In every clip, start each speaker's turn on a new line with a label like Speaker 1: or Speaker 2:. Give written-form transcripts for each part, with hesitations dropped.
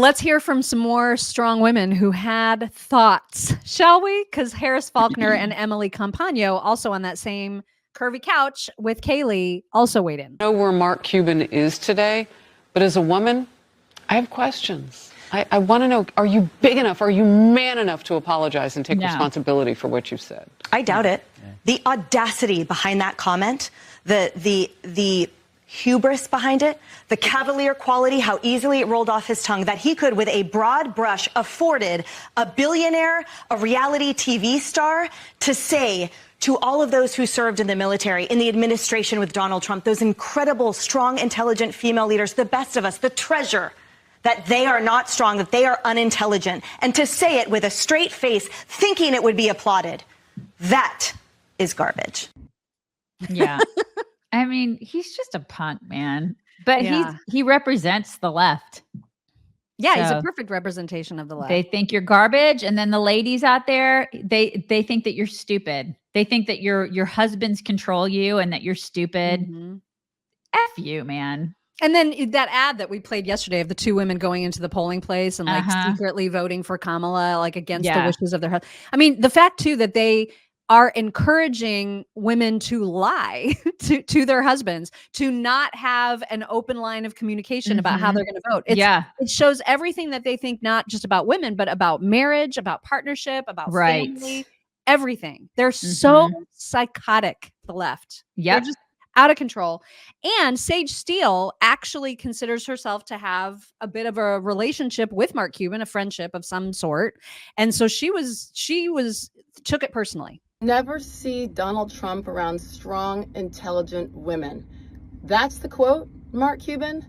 Speaker 1: Let's hear from some more strong women who had thoughts, shall we? Because Harris Faulkner and Emily Compagno, also on that same curvy couch with Kaylee, also weighed in.
Speaker 2: I know where Mark Cuban is today, but as a woman, I have questions. I want to know, are you big enough? Are you man enough to apologize and take responsibility for what you said?
Speaker 3: I doubt it. Yeah. The audacity behind that comment, the hubris behind it, the cavalier quality, how easily it rolled off his tongue, that he could, with a broad brush, afforded a billionaire, a reality TV star, to say to all of those who served in the military, in the administration with Donald Trump, those incredible, strong, intelligent female leaders, the best of us, the treasure, that they are not strong, that they are unintelligent, and to say it with a straight face, thinking it would be applauded. That is garbage.
Speaker 4: Yeah. I mean, he's just a punk, man. But he represents the left.
Speaker 1: Yeah, so he's a perfect representation of the left.
Speaker 4: They think you're garbage, and then the ladies out there, they think that you're stupid. They think that your husbands control you and that you're stupid.
Speaker 1: Mm-hmm.
Speaker 4: F you, man.
Speaker 1: And then that ad that we played yesterday of the two women going into the polling place and like secretly voting for Kamala, like against the wishes of their husband. I mean, the fact too that they are encouraging women to lie to their husbands, to not have an open line of communication about how they're going to vote. It shows everything that they think, not just about women, but about marriage, about partnership, about family, everything. They're so psychotic, the left.
Speaker 4: Yeah.
Speaker 1: They're just out of control. And Sage Steele actually considers herself to have a bit of a relationship with Mark Cuban, a friendship of some sort. And so she took it personally.
Speaker 5: Never see Donald Trump around strong, intelligent women. That's the quote, Mark Cuban.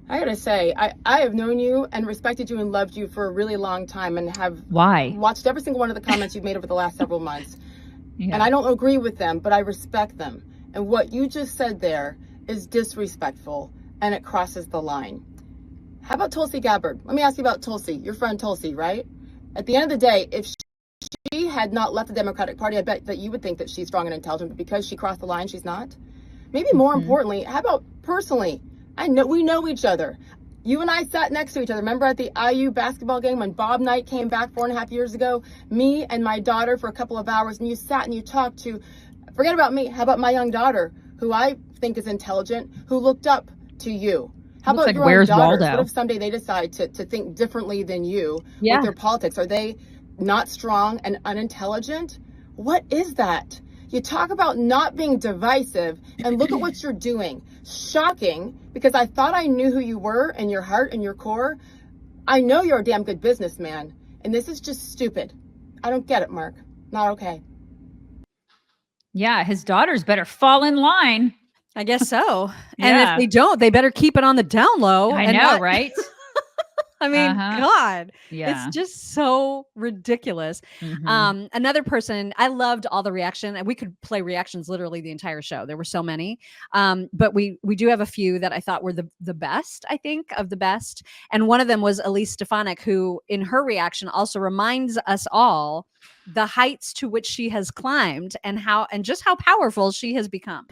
Speaker 5: I gotta say, I have known you and respected you and loved you for a really long time and have watched every single one of the comments you've made over the last several months. Yeah. And I don't agree with them, but I respect them. And what you just said there is disrespectful and it crosses the line. How about Tulsi Gabbard? Let me ask you about Tulsi, your friend Tulsi, right? At the end of the day, if she had not left the Democratic Party, I bet that you would think that she's strong and intelligent, but because she crossed the line, she's not. Maybe more importantly, how about personally? We know each other. You and I sat next to each other. Remember at the IU basketball game when Bob Knight came back 4.5 years ago? Me and my daughter for a couple of hours, and you sat and you talked to, forget about me, how about my young daughter, who I think is intelligent, who looked up to you? How about your own daughters? What if someday they decide to think differently than you with their politics? Are they not strong and unintelligent? What is that? You talk about not being divisive, and look at what you're doing. Shocking, because I thought I knew who you were in your heart and your core. I know you're a damn good businessman, and this is just stupid. I don't get it, Mark. Not okay.
Speaker 4: Yeah, his daughters better fall in line.
Speaker 1: I guess so. And if they don't, they better keep it on the down low.
Speaker 4: I know, right?
Speaker 1: I mean, God, it's just so ridiculous. Another person, I loved all the reaction, and we could play reactions literally the entire show. There were so many, but we do have a few that I thought were the best, I think, of the best. And one of them was Elise Stefanik, who in her reaction also reminds us all the heights to which she has climbed and just how powerful she has become.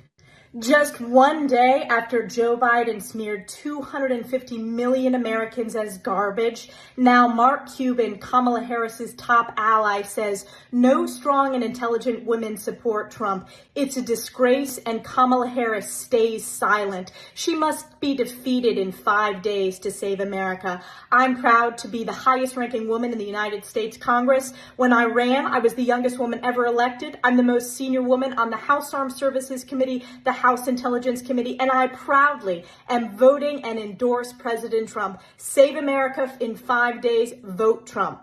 Speaker 6: Just one day after Joe Biden smeared 250 million Americans as garbage, now Mark Cuban, Kamala Harris's top ally, says no strong and intelligent women support Trump. It's a disgrace, and Kamala Harris stays silent. She must be defeated in 5 days to save America. I'm proud to be the highest ranking woman in the United States Congress. When I ran, I was the youngest woman ever elected. I'm the most senior woman on the House Armed Services Committee, the House Intelligence Committee, and I proudly am voting and endorse President Trump. Save America in 5 days. Vote Trump.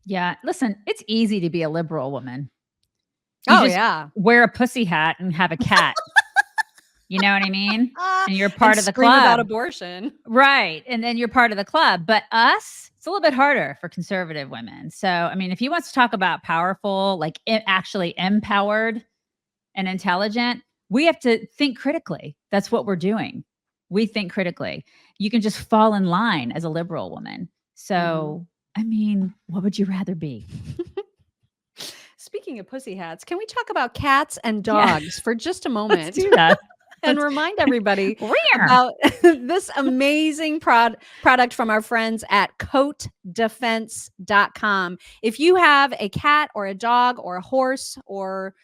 Speaker 4: Yeah. Listen, it's easy to be a liberal woman. Wear a pussy hat and have a cat. You know what I mean? And you're part of the club.
Speaker 1: About abortion.
Speaker 4: Right. And then you're part of the club. But us, it's a little bit harder for conservative women. So, I mean, if he wants to talk about powerful, like actually empowered and intelligent, we have to think critically. That's what we're doing. We think critically. You can just fall in line as a liberal woman. So, I mean, what would you rather be?
Speaker 1: Speaking of pussy hats, can we talk about cats and dogs for just a moment?
Speaker 4: Let's do that.
Speaker 1: and remind everybody about this amazing product from our friends at coatdefense.com. If you have a cat or a dog or a horse or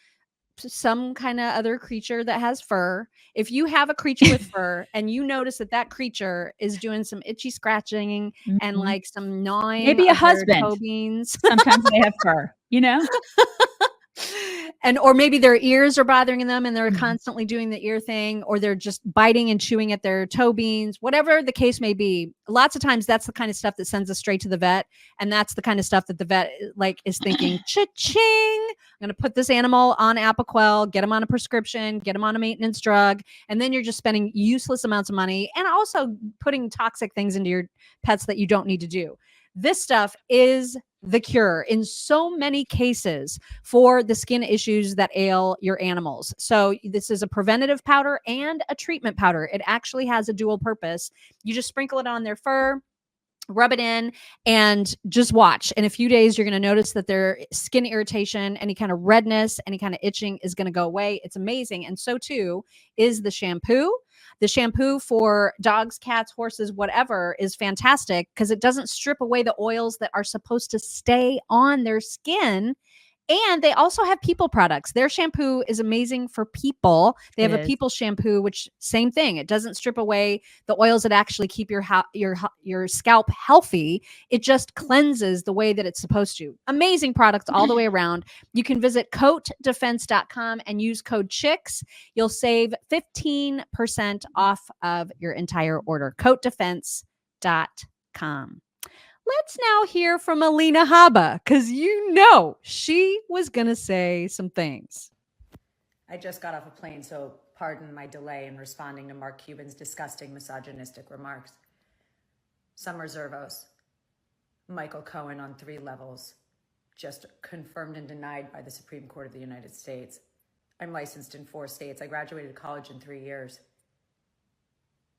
Speaker 1: some kind of other creature that has fur, if you have a creature with fur and you notice that that creature is doing some itchy scratching and like some gnawing,
Speaker 4: maybe a husband.
Speaker 1: toe beans.
Speaker 4: Sometimes they have fur, you know.
Speaker 1: And or maybe their ears are bothering them and they're constantly doing the ear thing, or they're just biting and chewing at their toe beans, whatever the case may be. Lots of times that's the kind of stuff that sends us straight to the vet. And that's the kind of stuff that the vet like is thinking, cha-ching, I'm going to put this animal on Apoquel, get him on a prescription, get him on a maintenance drug. And then you're just spending useless amounts of money and also putting toxic things into your pets that you don't need to do. This stuff is the cure in so many cases for the skin issues that ail your animals. So this is a preventative powder and a treatment powder. It actually has a dual purpose. You just sprinkle it on their fur, rub it in, and just watch. In a few days, you're going to notice that their skin irritation, any kind of redness, any kind of itching is going to go away. It's amazing. And so too is the shampoo. The shampoo for dogs, cats, horses, whatever is fantastic because it doesn't strip away the oils that are supposed to stay on their skin. And they also have people products. Their shampoo is amazing for people. They have a people shampoo, which same thing. It doesn't strip away the oils that actually keep your scalp healthy. It just cleanses the way that it's supposed to. Amazing products all the way around. You can visit coatdefense.com and use code CHICKS. You'll save 15% off of your entire order. coatdefense.com. Let's now hear from Alina Habba, because she was going to say some things.
Speaker 7: I just got off a plane, so pardon my delay in responding to Mark Cuban's disgusting misogynistic remarks. Some reservos. Michael Cohen on 3 levels, just confirmed and denied by the Supreme Court of the United States. I'm licensed in 4 states. I graduated college in 3 years.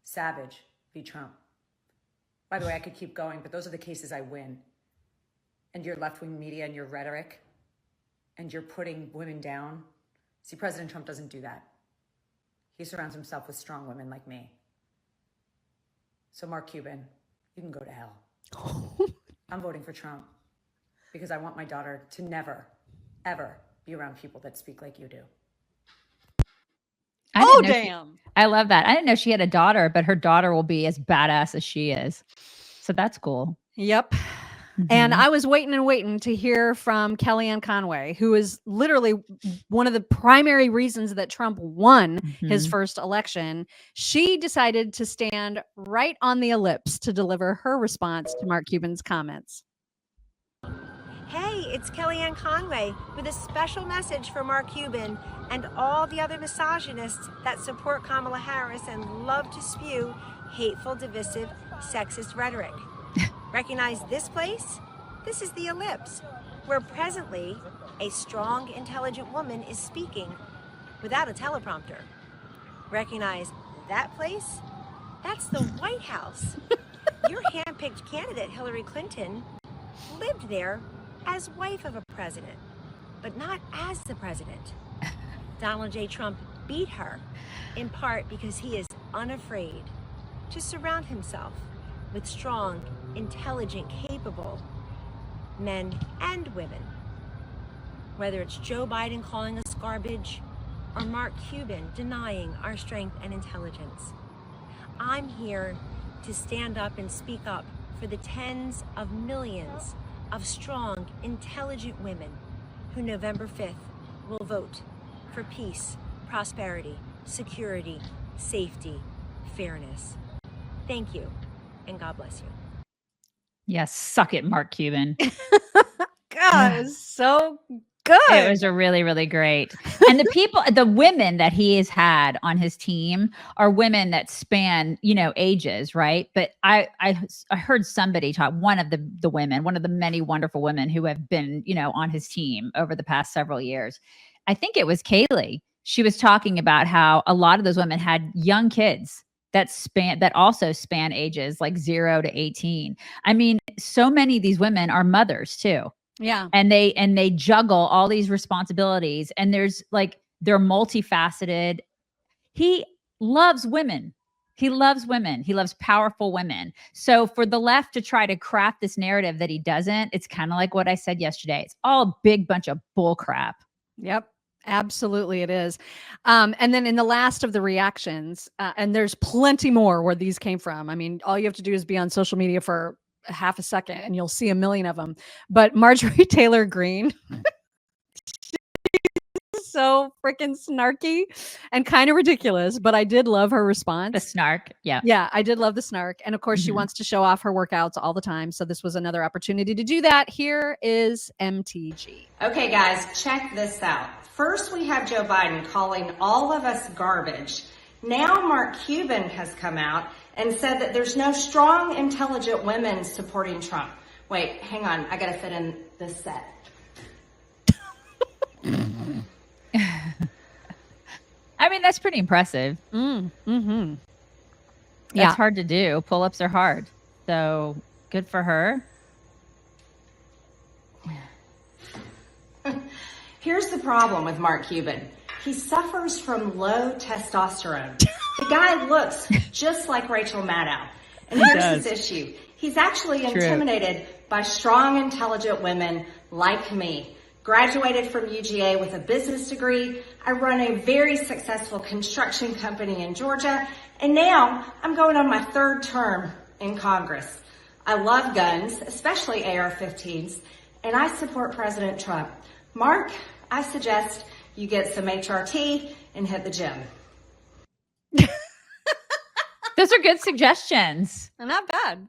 Speaker 7: Savage v. Trump. By the way, I could keep going, but those are the cases I win. And your left-wing media and your rhetoric, and you're putting women down. See, President Trump doesn't do that. He surrounds himself with strong women like me. So Mark Cuban, you can go to hell. I'm voting for Trump because I want my daughter to never, ever be around people that speak like you do.
Speaker 1: Damn.
Speaker 4: I love that. I didn't know she had a daughter, but her daughter will be as badass as she is. So that's cool.
Speaker 1: Yep. Mm-hmm. And I was waiting to hear from Kellyanne Conway, who is literally one of the primary reasons that Trump won his first election. She decided to stand right on the ellipse to deliver her response to Mark Cuban's comments.
Speaker 8: Hey, it's Kellyanne Conway with a special message for Mark Cuban and all the other misogynists that support Kamala Harris and love to spew hateful, divisive, sexist rhetoric. Recognize this place? This is the ellipse, where presently a strong, intelligent woman is speaking without a teleprompter. Recognize that place? That's the White House. Your hand-picked candidate, Hillary Clinton, lived there as wife of a president, but not as the president. Donald J. Trump beat her, in part because he is unafraid to surround himself with strong, intelligent, capable men and women. Whether it's Joe Biden calling us garbage or Mark Cuban denying our strength and intelligence, I'm here to stand up and speak up for the tens of millions of strong, intelligent women who November 5th will vote for peace, prosperity, security, safety, fairness. Thank you, and God bless you.
Speaker 4: Yes, suck it, Mark Cuban.
Speaker 1: God, it was so good.
Speaker 4: It was a really, really great. And the women that he has had on his team are women that span, ages, right? But I heard somebody talk, one of the women, one of the many wonderful women who have been, on his team over the past several years. I think it was Kaylee. She was talking about how a lot of those women had young kids that also span ages like 0 to 18. I mean, so many of these women are mothers too.
Speaker 1: Yeah.
Speaker 4: And they juggle all these responsibilities, and they're multifaceted. He loves women. He loves women. He loves powerful women. So for the left to try to craft this narrative that he doesn't, it's kind of like what I said yesterday. It's all a big bunch of bull crap.
Speaker 1: Yep. Absolutely, it is. And then in the last of the reactions, and there's plenty more where these came from. I mean, all you have to do is be on social media for half a second and you'll see a million of them. But Marjorie Taylor Greene, so freaking snarky and kind of ridiculous, but I did love her response.
Speaker 4: The snark. Yeah.
Speaker 1: Yeah, I did love the snark. And of course, she wants to show off her workouts all the time. So this was another opportunity to do that. Here is MTG.
Speaker 9: Okay, guys, check this out. First, we have Joe Biden calling all of us garbage. Now Mark Cuban has come out and said that there's no strong, intelligent women supporting Trump. Wait, hang on. I got to fit in this set.
Speaker 4: I mean, that's pretty impressive.
Speaker 1: Mm-hmm.
Speaker 4: That's hard to do. Pull-ups are hard. So good for her.
Speaker 9: Here's the problem with Mark Cuban. He suffers from low testosterone. The guy looks just like Rachel Maddow. And here's his issue. He's actually intimidated by strong, intelligent women like me. Graduated from UGA with a business degree. I run a very successful construction company in Georgia. And now I'm going on my 3rd term in Congress. I love guns, especially AR-15s, and I support President Trump. Mark, I suggest you get some HRT and hit the gym.
Speaker 4: Those are good suggestions.
Speaker 1: Not bad.